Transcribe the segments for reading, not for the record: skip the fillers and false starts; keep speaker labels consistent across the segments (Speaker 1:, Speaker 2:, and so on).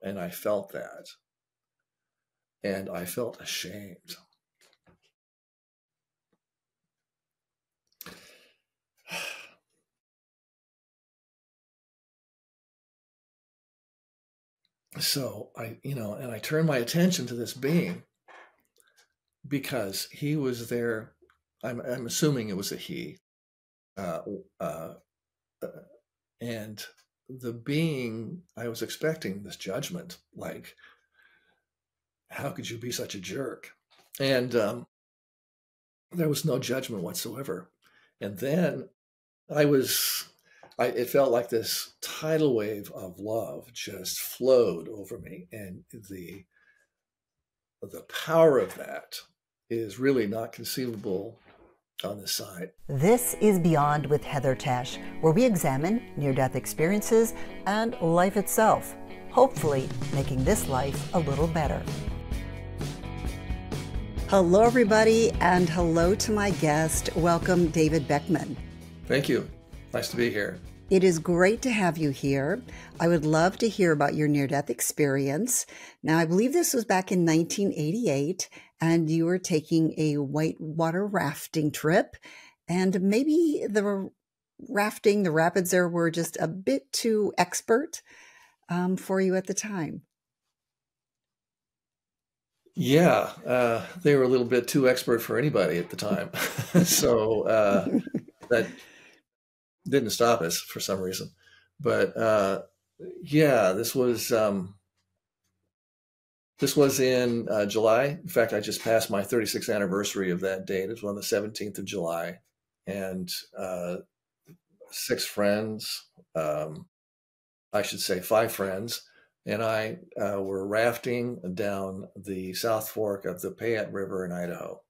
Speaker 1: And I felt that. And I felt ashamed. So I turned my attention to this being because he was there. I'm assuming it was a he. And the being, I was expecting this judgment, like, how could you be such a jerk? And there was no judgment whatsoever. And then it felt like this tidal wave of love just flowed over me. And the power of that is really not conceivable on this side.
Speaker 2: This is Beyond with Heather Tesch, where we examine near-death experiences and life itself, hopefully making this life a little better. Hello, everybody, and hello to my guest. Welcome, David Beckman.
Speaker 1: Thank you. Nice to be here.
Speaker 2: It is great to have you here. I would love to hear about your near-death experience. Now, I believe this was back in 1988, and you were taking a whitewater rafting trip, and maybe the rapids there were just a bit too expert for you at the time.
Speaker 1: Yeah, they were a little bit too expert for anybody at the time. So that didn't stop us for some reason. But yeah, this was in July. In fact, I just passed my 36th anniversary of that date. It was on the 17th of July. And 6 friends, I should say 5 friends, and I were rafting down the South Fork of the Payette River in Idaho.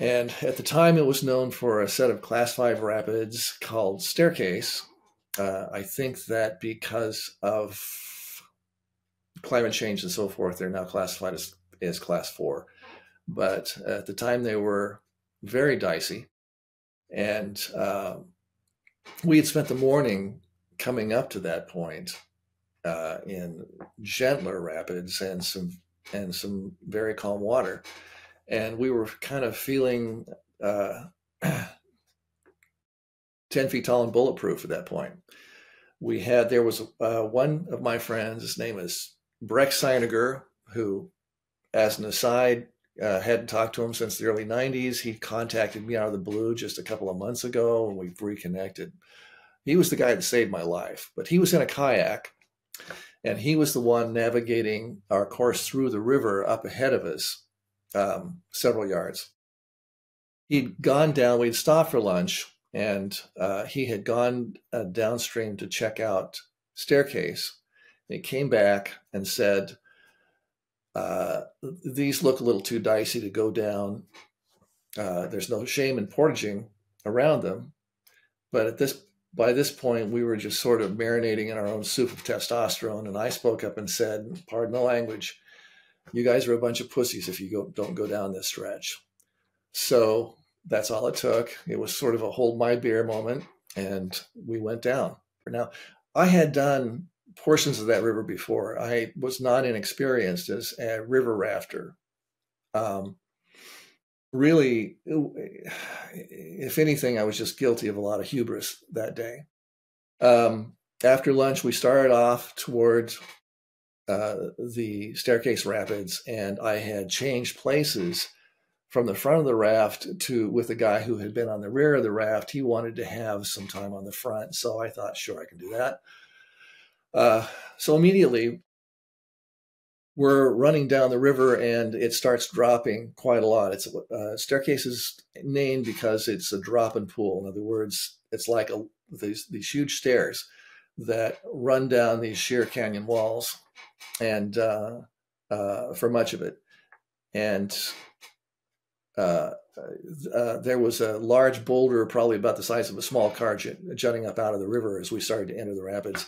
Speaker 1: And at the time, it was known for a set of Class 5 rapids called Staircase. I think that because of climate change and so forth, they're now classified as Class 4. But at the time, they were very dicey. And we had spent the morning coming up to that point in gentler rapids and some very calm water. And we were kind of feeling 10 feet tall and bulletproof at that point. There was one of my friends, his name is Breck Seiniger, who, as an aside, hadn't talked to him since the early 90s. He contacted me out of the blue just a couple of months ago, and we've reconnected. He was the guy that saved my life, but he was in a kayak, and he was the one navigating our course through the river up ahead of us, several yards. He'd gone down, we'd stopped for lunch, and he had gone downstream to check out Staircase. He came back and said, these look a little too dicey to go down. There's no shame in portaging around them. But by this point, we were just sort of marinating in our own soup of testosterone. And I spoke up and said, pardon the language, you guys are a bunch of pussies if you don't go down this stretch. So that's all it took. It was sort of a hold my beer moment, and we went down. Now, I had done portions of that river before. I was not inexperienced as a river rafter. Really, if anything, I was just guilty of a lot of hubris that day. After lunch, we started off towards the Staircase Rapids, and I had changed places from the front of the raft with the guy who had been on the rear of the raft. He wanted to have some time on the front, so I thought, sure, I can do that. So immediately we're running down the river, and it starts dropping quite a lot. It's Staircase is named because it's a drop-in pool. In other words, it's like these huge stairs that run down these sheer canyon walls, and for much of it. And there was a large boulder, probably about the size of a small car, jutting up out of the river as we started to enter the rapids.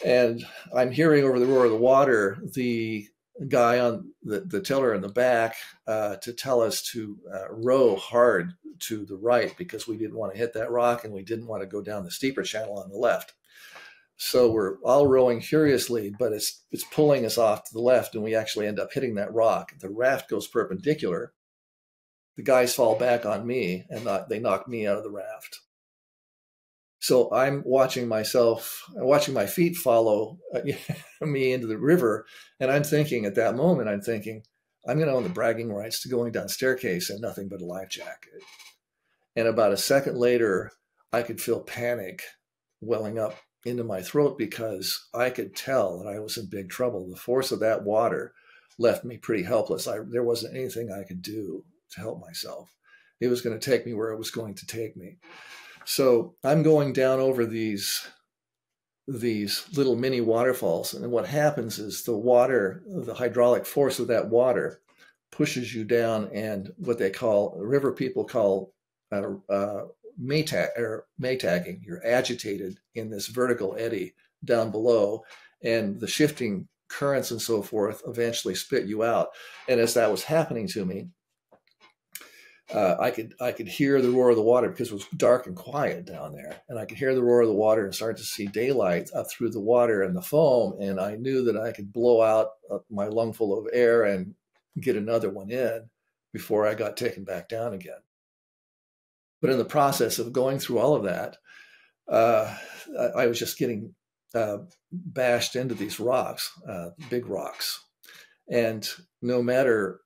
Speaker 1: And I'm hearing over the roar of the water the guy on the tiller in the back to tell us to row hard to the right, because we didn't want to hit that rock and we didn't want to go down the steeper channel on the left. So we're all rowing furiously, but it's pulling us off to the left, and we actually end up hitting that rock. The raft goes perpendicular. The guys fall back on me, and they knock me out of the raft. So I'm watching my feet follow me into the river, and I'm thinking at that moment, I'm going to own the bragging rights to going down staircase and nothing but a life jacket. And about a second later, I could feel panic welling up into my throat because I could tell that I was in big trouble. The force of that water left me pretty helpless. There wasn't anything I could do to help myself. It was going to take me where it was going to take me. So I'm going down over these little mini waterfalls. And what happens is the hydraulic force of that water pushes you down, and what river people call maytagging. You're agitated in this vertical eddy down below, and the shifting currents and so forth eventually spit you out. And as that was happening to me, I could hear the roar of the water because it was dark and quiet down there, and I could hear the roar of the water and start to see daylight up through the water and the foam. And I knew that I could blow out my lungful of air and get another one in before I got taken back down again. But in the process of going through all of that, I was just getting bashed into these rocks, big rocks. And no matter,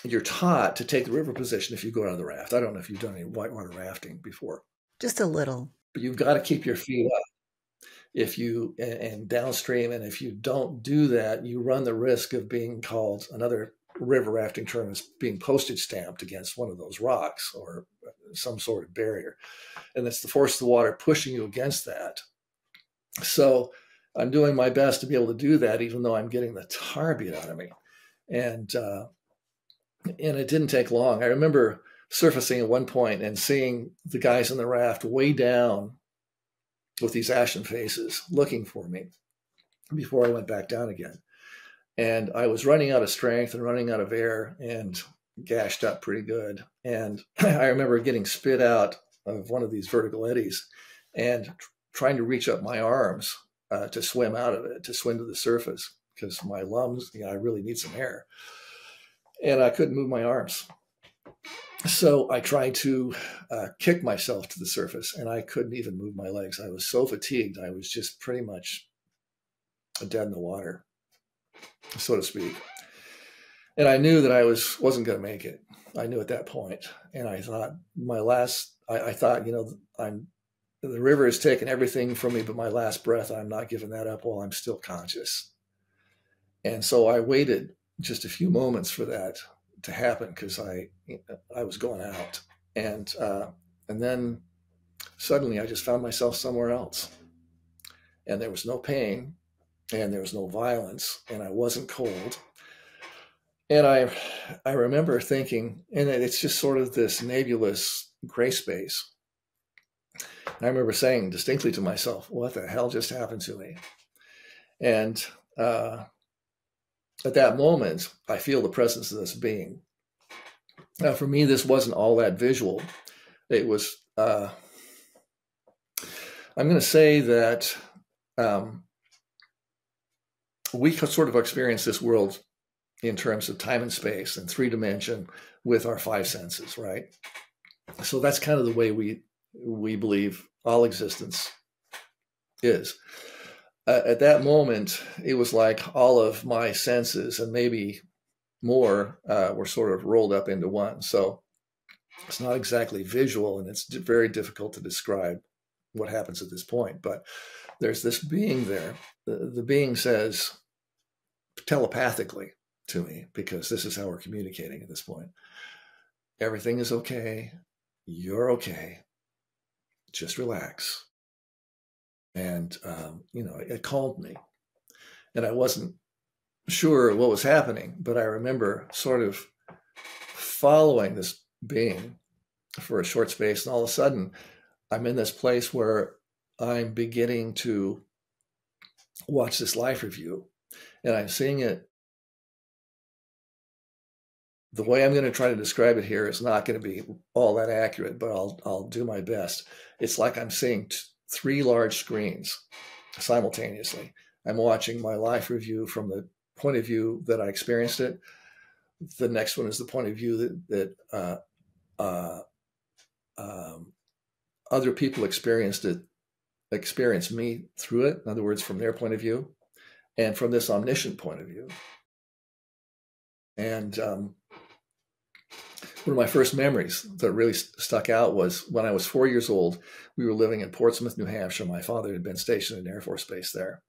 Speaker 1: you're taught to take the river position if you go out of the raft. I don't know if you've done any whitewater rafting before.
Speaker 2: Just a little.
Speaker 1: But you've got to keep your feet up and downstream. And if you don't do that, you run the risk of being called, another river rafting term is being postage stamped against one of those rocks or some sort of barrier. And it's the force of the water pushing you against that. So I'm doing my best to be able to do that, even though I'm getting the tar beat out of me. And it didn't take long. I remember surfacing at one point and seeing the guys on the raft way down with these ashen faces looking for me before I went back down again. And I was running out of strength and running out of air and gashed up pretty good. And I remember getting spit out of one of these vertical eddies and trying to reach up my arms to swim out of it, to swim to the surface, because my lungs, I really need some air. And I couldn't move my arms. So I tried to kick myself to the surface, and I couldn't even move my legs. I was so fatigued. I was just pretty much dead in the water, so to speak. And I knew that I wasn't going to make it. I knew at that point. And I thought I thought, the river has taken everything from me but my last breath. I'm not giving that up while I'm still conscious. And so I waited just a few moments for that to happen, because I was going out. And then suddenly I just found myself somewhere else. And there was no pain, and there was no violence, and I wasn't cold. And I remember thinking, and it's just sort of this nebulous gray space. I remember saying distinctly to myself, what the hell just happened to me? And at that moment, I feel the presence of this being. Now, for me, this wasn't all that visual. It was, I'm going to say that we sort of experience this world in terms of time and space and 3D with our 5 senses, right? So that's kind of the way we believe all existence is. At that moment, it was like all of my senses and maybe more were sort of rolled up into one. So it's not exactly visual, and it's very difficult to describe what happens at this point. But there's this being there. The being says telepathically to me, because this is how we're communicating at this point, everything is okay. You're okay. Just relax. And, it calmed me. And I wasn't sure what was happening, but I remember sort of following this being for a short space. And all of a sudden, I'm in this place where I'm beginning to watch this life review. And I'm seeing it. The way I'm going to try to describe it here is not going to be all that accurate, but I'll do my best. It's like I'm seeing 3 large screens simultaneously. I'm watching my life review from the point of view that I experienced it. The next one is the point of view that other people experienced me through it. In other words, from their point of view, and from this omniscient point of view. And one of my first memories that really stuck out was when I was 4 years old. We were living in Portsmouth, New Hampshire. My father had been stationed in Air Force Base there.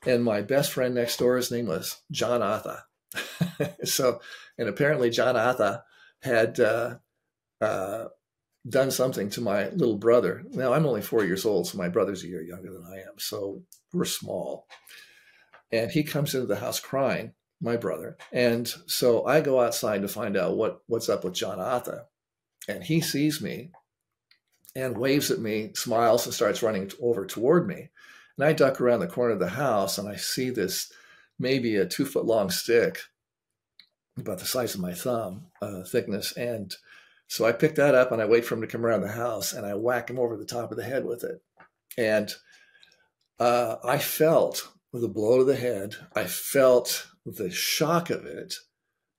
Speaker 1: And my best friend next door, his name was John Atha. And apparently John Atha had done something to my little brother. Now, I'm only 4 years old, so my brother's a year younger than I am. So we're small. And he comes into the house crying, my brother. And so I go outside to find out what's up with John Atha. And he sees me and waves at me, smiles, and starts running over toward me. And I duck around the corner of the house, and I see this maybe a 2-foot long stick, about the size of my thumb, thickness. And so I pick that up, and I wait for him to come around the house, and I whack him over the top of the head with it. And I felt with a blow to the head, I felt the shock of it,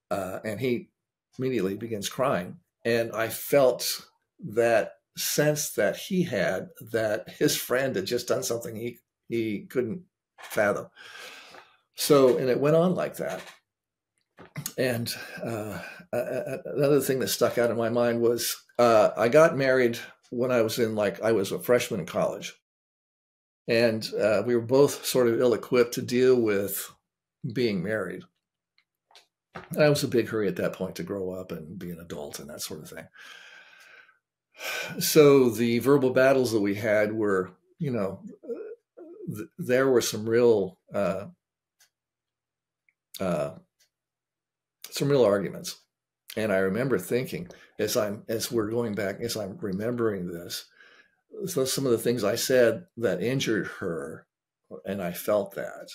Speaker 1: and he immediately begins crying. And I felt that sense that he had, that his friend had just done something he couldn't fathom. So, and it went on like that. And another thing that stuck out in my mind was I got married when I was I was a freshman in college. And we were both sort of ill-equipped to deal with being married. And I was in a big hurry at that point to grow up and be an adult and that sort of thing. So the verbal battles that we had were, there were some real arguments. And I remember thinking, as I'm remembering this, so some of the things I said that injured her, and I felt that,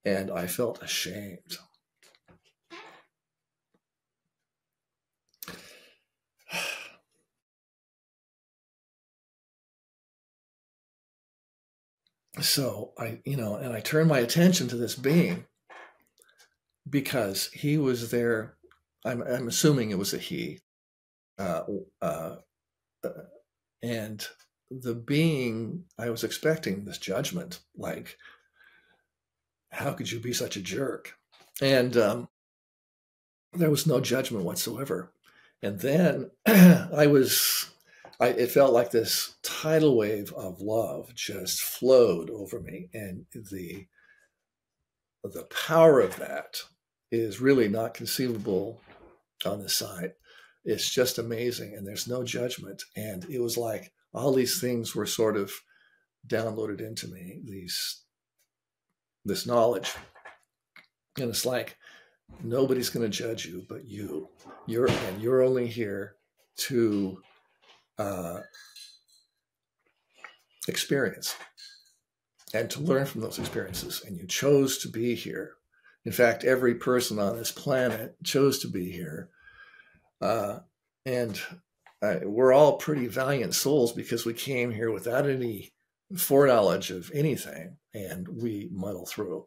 Speaker 1: and I felt ashamed. So I turned my attention to this being because he was there. I'm assuming it was a he, and the being, I was expecting this judgment, like, how could you be such a jerk? And there was no judgment whatsoever. And then it felt like this tidal wave of love just flowed over me. And the power of that is really not conceivable on this side. It's just amazing. And there's no judgment. And it was like all these things were sort of downloaded into me, this knowledge. And it's like, nobody's going to judge you but you. You're only here to experience and to learn from those experiences. And you chose to be here. In fact, every person on this planet chose to be here. And we're all pretty valiant souls because we came here without any foreknowledge of anything, and we muddle through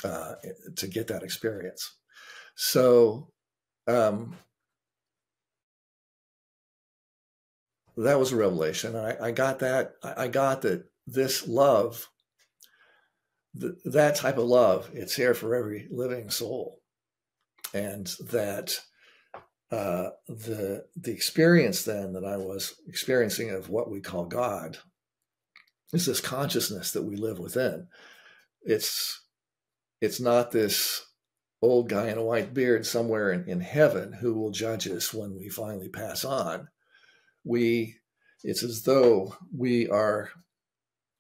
Speaker 1: to get that experience. So that was a revelation. I got that. I got that this love, that type of love, it's here for every living soul, and that the experience then that I was experiencing of what we call God is this consciousness that we live within. It's not this old guy in a white beard somewhere in heaven who will judge us when we finally pass on. It's as though we are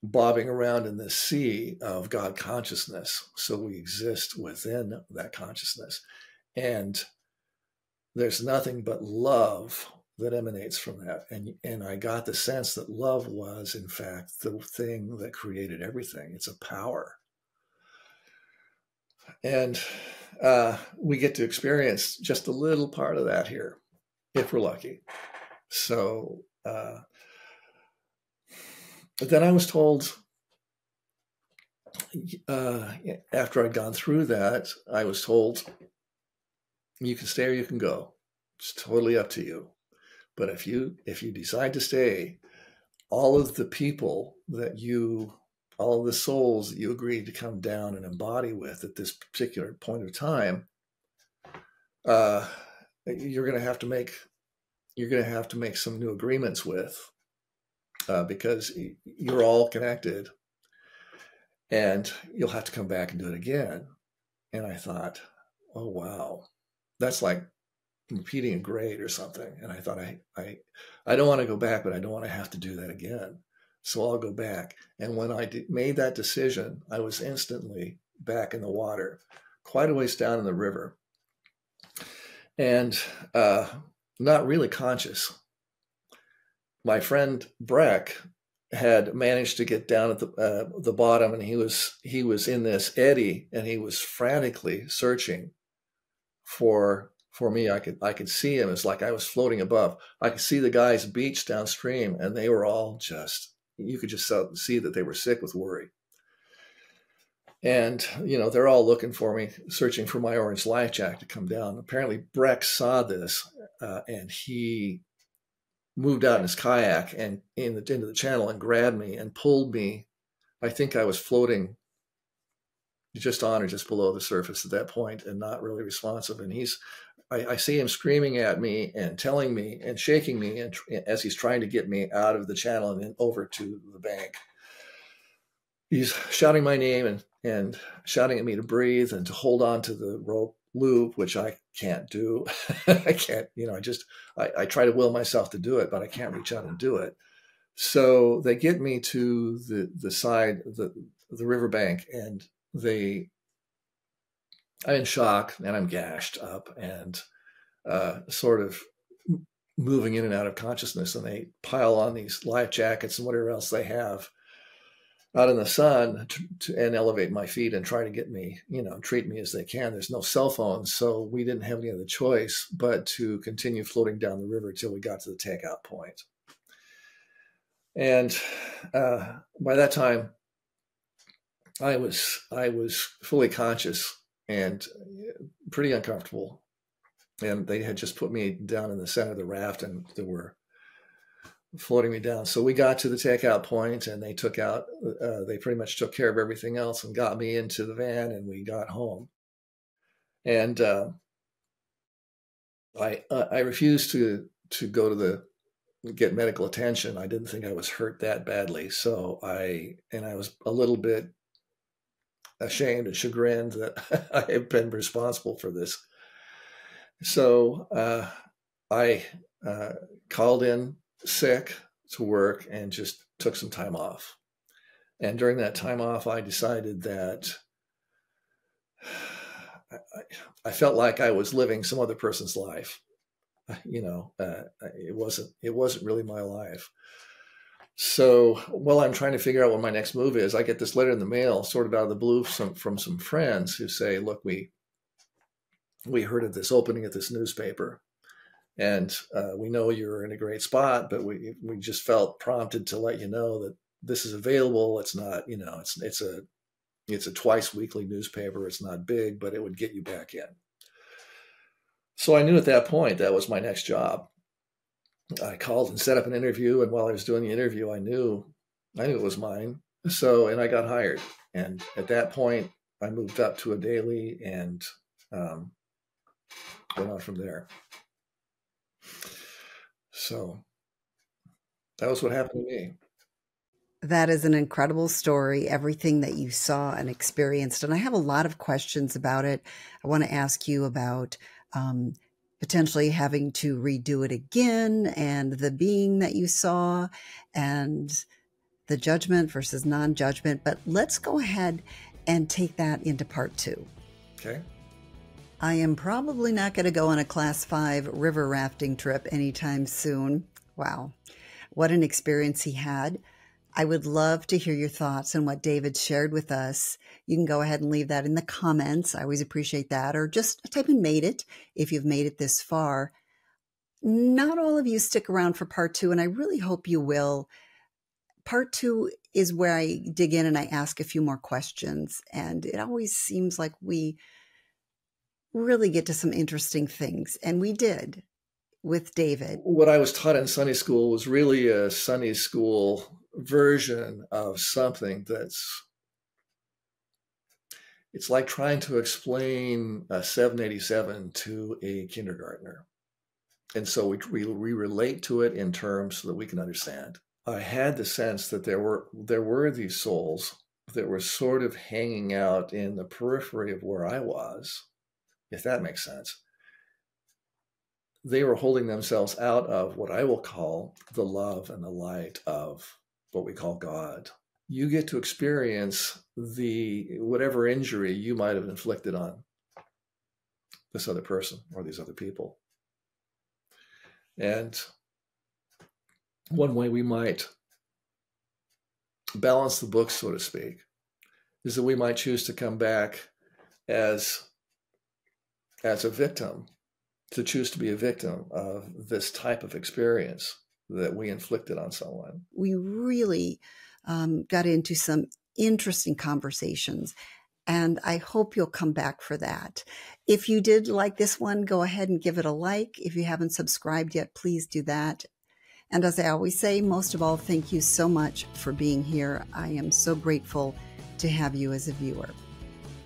Speaker 1: bobbing around in this sea of God consciousness. So we exist within that consciousness. And there's nothing but love that emanates from that. And I got the sense that love was, in fact, the thing that created everything. It's a power. And we get to experience just a little part of that here, if we're lucky. So then I was told, after I'd gone through that, I was told, you can stay or you can go. It's totally up to you. But if you decide to stay, all of the people all of the souls that you agreed to come down and embody with at this particular point of time, you're going to have to make some new agreements with, because you're all connected, and you'll have to come back and do it again. And I thought, oh wow, that's like repeating a grade or something. And I thought, I don't want to go back, but I don't want to have to do that again. So I'll go back. And when I made that decision, I was instantly back in the water, quite a ways down in the river, and not really conscious. My friend Breck had managed to get down at the bottom, and he was in this eddy, and he was frantically searching for me. I could see him. It's like I was floating above. I could see the guys beached downstream, and they were all just, you could just see that they were sick with worry. And, they're all looking for me, searching for my orange life jacket to come down. Apparently Breck saw this, and he moved out in his kayak and into the channel and grabbed me and pulled me. I think I was floating just on or just below the surface at that point and not really responsive. And I see him screaming at me and telling me and shaking me, and as he's trying to get me out of the channel and over to the bank. He's shouting my name and shouting at me to breathe and to hold on to the rope loop, which I can't do. I can't, I try to will myself to do it, but I can't reach out and do it. So they get me to the side, the riverbank, and I'm in shock and I'm gashed up and sort of moving in and out of consciousness. And they pile on these life jackets and whatever else they have out in the sun and elevate my feet and try to get me, treat me as they can. There's no cell phones, so we didn't have any other choice but to continue floating down the river till we got to the takeout point. And by that time, I was fully conscious and pretty uncomfortable. And they had just put me down in the center of the raft, and they were floating me down. So we got to the takeout point, and they they pretty much took care of everything else and got me into the van, and we got home. And I refused to go to get medical attention. I didn't think I was hurt that badly. So I was a little bit ashamed and chagrined that I had been responsible for this. So I called in sick to work and just took some time off. And during that time off, I decided that I felt like I was living some other person's life. It wasn't really my life. So while I'm trying to figure out what my next move is, I get this letter in the mail, sort of out of the blue, from some friends who say, "Look, we heard of this opening at this newspaper, and we know you're in a great spot, but we just felt prompted to let you know that this is available. It's not, it's a twice weekly newspaper. It's not big, but it would get you back in." So I knew at that point that was my next job. I called and set up an interview, and while I was doing the interview, I knew it was mine. And I got hired. And at that point, I moved up to a daily and went on from there. So that was what happened to me.
Speaker 2: That is an incredible story, everything that you saw and experienced. And I have a lot of questions about it. I want to ask you about potentially having to redo it again, and the being that you saw, and the judgment versus non-judgment. But let's go ahead and take that into part 2.
Speaker 1: Okay.
Speaker 2: I am probably not going to go on a class 5 river rafting trip anytime soon. Wow. What an experience he had. I would love to hear your thoughts on what David shared with us. You can go ahead and leave that in the comments. I always appreciate that. Or just type in "made it" if you've made it this far. Not all of you stick around for part 2, and I really hope you will, Part 2 is where I dig in and I ask a few more questions. And it always seems like we really get to some interesting things. And we did with David.
Speaker 1: What I was taught in Sunday school was really a Sunday school version of something it's like trying to explain a 787 to a kindergartner. And so we relate to it in terms so that we can understand. I had the sense that there were these souls that were sort of hanging out in the periphery of where I was, if that makes sense. They were holding themselves out of what I will call the love and the light of what we call God. You get to experience whatever injury you might have inflicted on this other person or these other people. And one way we might balance the books, so to speak, is that we might choose to come back as a victim, to choose to be a victim of this type of experience that we inflicted on someone.
Speaker 2: We really got into some interesting conversations, and I hope you'll come back for that. If you did like this one, go ahead and give it a like. If you haven't subscribed yet, please do that. And as I always say, most of all, thank you so much for being here. I am so grateful to have you as a viewer.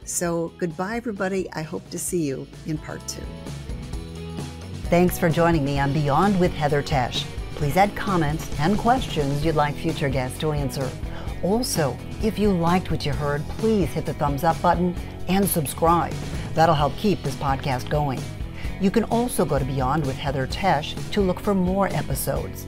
Speaker 2: So goodbye, everybody. I hope to see you in part 2. Thanks for joining me on Beyond with Heather Tesch. Please add comments and questions you'd like future guests to answer. Also, if you liked what you heard, please hit the thumbs up button and subscribe. That'll help keep this podcast going. You can also go to Beyond with Heather Tesch to look for more episodes.